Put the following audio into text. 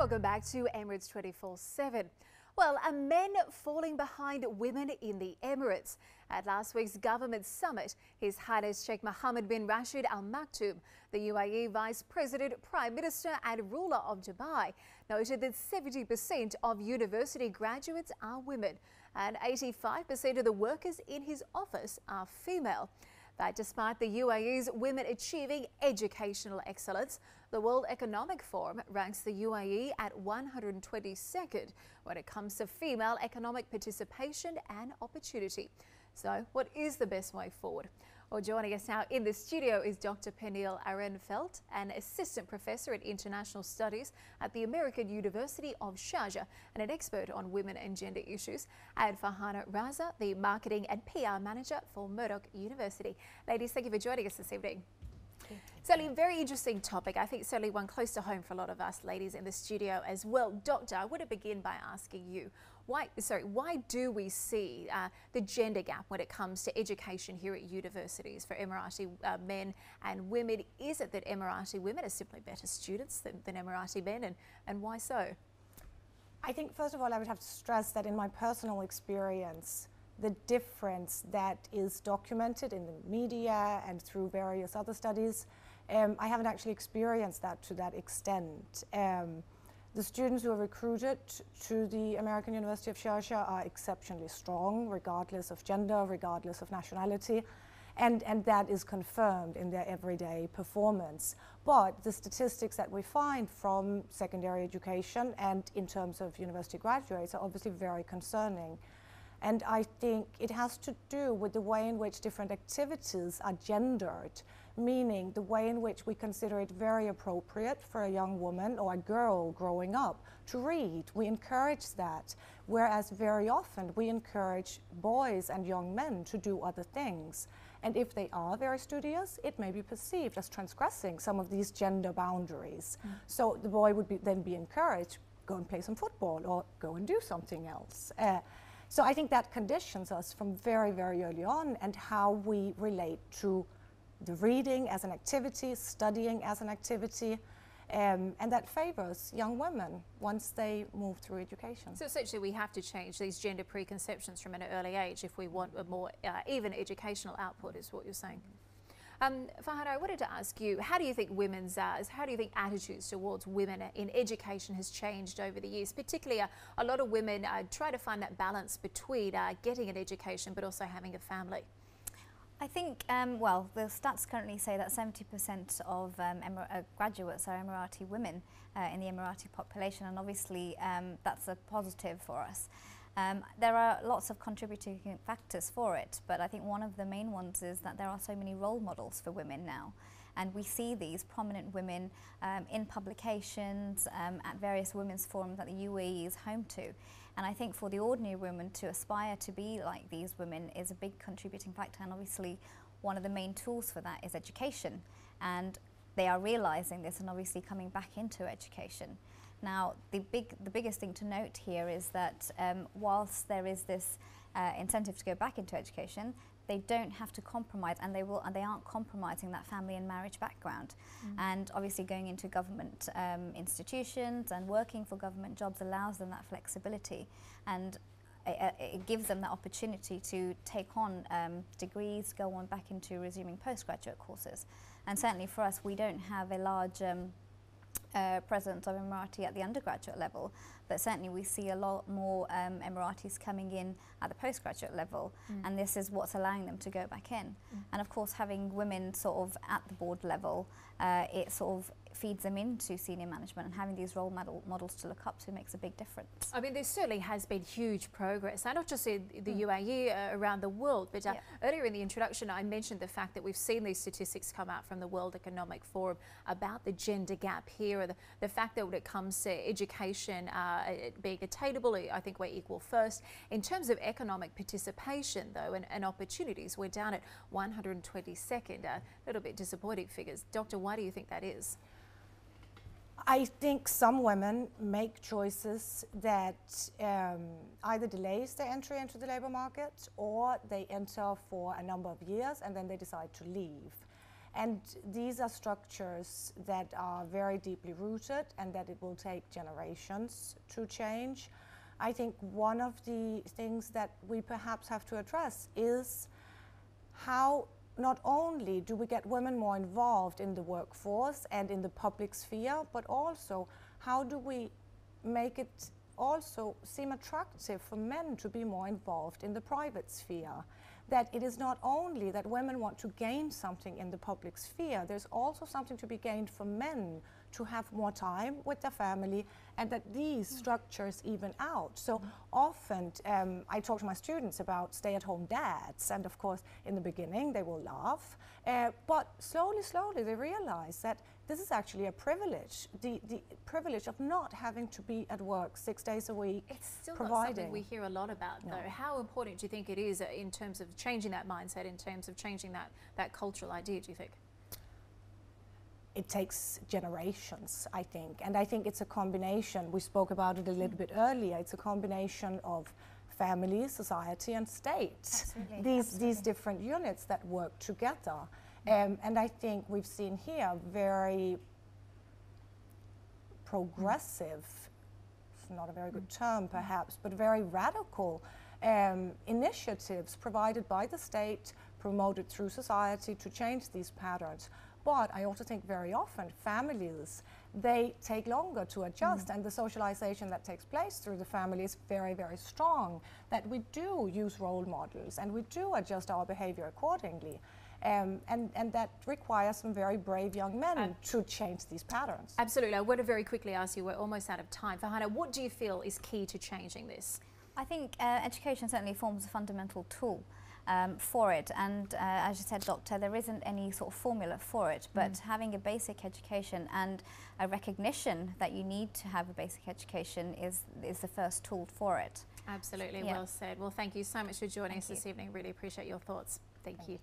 Welcome back to Emirates 24/7. Well, are men falling behind women in the Emirates? At last week's government summit, His Highness Sheikh Mohammed bin Rashid Al Maktoum, the UAE Vice President, Prime Minister and ruler of Dubai, noted that 70% of university graduates are women and 85% of the workers in his office are female. But despite the UAE's women achieving educational excellence, the World Economic Forum ranks the UAE at 122nd when it comes to female economic participation and opportunity. So what is the best way forward? Well, joining us now in the studio is Dr. Pernille Arenfeldt, an assistant professor at international studies at the American University of Sharjah and an expert on women and gender issues, and Farhanah Raza, the marketing and PR manager for Murdoch University. Ladies, thank you for joining us this evening. Certainly a very interesting topic. I think certainly one close to home for a lot of us ladies in the studio as well. Doctor, I want to begin by asking you, why do we see the gender gap when it comes to education here at universities for Emirati men and women? Is it that Emirati women are simply better students than Emirati men, and why so? I think, first of all, I would have to stress that in my personal experience, the difference that is documented in the media and through various other studies, I haven't actually experienced that to that extent. The students who are recruited to the American University of Sharjah are exceptionally strong, regardless of gender, regardless of nationality, and that is confirmed in their everyday performance. But the statistics that we find from secondary education and in terms of university graduates are obviously very concerning. And I think it has to do with the way in which different activities are gendered, meaning the way in which we consider it very appropriate for a young woman or a girl growing up to read. We encourage that, whereas very often we encourage boys and young men to do other things. And if they are very studious, it may be perceived as transgressing some of these gender boundaries. So the boy would then be encouraged, go and play some football or go and do something else. So I think that conditions us from very, very early on and how we relate to the reading as an activity, studying as an activity, and that favors young women once they move through education. So essentially we have to change these gender preconceptions from an early age if we want a more even educational output, is what you're saying. Farhanah, I wanted to ask you, how do you think attitudes towards women in education has changed over the years? Particularly, a lot of women try to find that balance between getting an education but also having a family. I think, well, the stats currently say that 70% of graduates are Emirati women in the Emirati population, and obviously that's a positive for us. There are lots of contributing factors for it, but I think one of the main ones is that there are so many role models for women now. And we see these prominent women in publications, at various women's forums that the UAE is home to. And I think for the ordinary woman to aspire to be like these women is a big contributing factor, and obviously one of the main tools for that is education. And they are realizing this and obviously coming back into education. Now, the biggest thing to note here is that whilst there is this incentive to go back into education, they don't have to compromise, and they aren't compromising that family and marriage background. And obviously going into government institutions and working for government jobs allows them that flexibility, and it gives them the opportunity to take on degrees, go on back into resuming postgraduate courses. And certainly for us, we don't have a large presence of Emirati at the undergraduate level, but certainly we see a lot more Emiratis coming in at the postgraduate level, and this is what's allowing them to go back in. And of course, having women sort of at the board level, it sort of feeds them into senior management, and having these role models to look up to makes a big difference. I mean, there certainly has been huge progress, not just in the UAE, around the world, but earlier in the introduction I mentioned the fact that we've seen these statistics come out from the World Economic Forum about the gender gap here, or the fact that when it comes to education being attainable, I think we're equal first. In terms of economic participation though, and opportunities, we're down at 122nd, a little bit disappointing figures. Doctor, why do you think that is? I think some women make choices that either delays their entry into the labour market, or they enter for a number of years and then they decide to leave. And these are structures that are very deeply rooted and that it will take generations to change. I think one of the things that we perhaps have to address is how not only do we get women more involved in the workforce and in the public sphere, but also how do we make it also seem attractive for men to be more involved in the private sphere. That it is not only that women want to gain something in the public sphere, there's also something to be gained for men to have more time with their family, and that these structures even out. So often I talk to my students about stay-at-home dads, and of course in the beginning they will laugh, but slowly they realize that this is actually a privilege, the privilege of not having to be at work 6 days a week. It's still providing. not something we hear a lot about, though. How important do you think it is in terms of changing that mindset, in terms of changing that cultural idea, do you think? It takes generations, I think, and I think it's a combination. We spoke about it a little bit earlier. It's a combination of family, society, and state. Absolutely. These different units that work together. And I think we've seen here very progressive, it's not a very good term perhaps, but very radical initiatives provided by the state, promoted through society to change these patterns. But I also think very often families, they take longer to adjust, and the socialization that takes place through the family is very strong, that we do use role models and we do adjust our behavior accordingly. And that requires some very brave young men to change these patterns. Absolutely. I want to very quickly ask you, we're almost out of time. Farhanah, what do you feel is key to changing this? I think education certainly forms a fundamental tool for it, and as you said, Doctor, there isn't any sort of formula for it, but having a basic education and a recognition that you need to have a basic education is the first tool for it. Absolutely, well said. Well, thank you so much for joining us this evening. Really appreciate your thoughts. Thank you.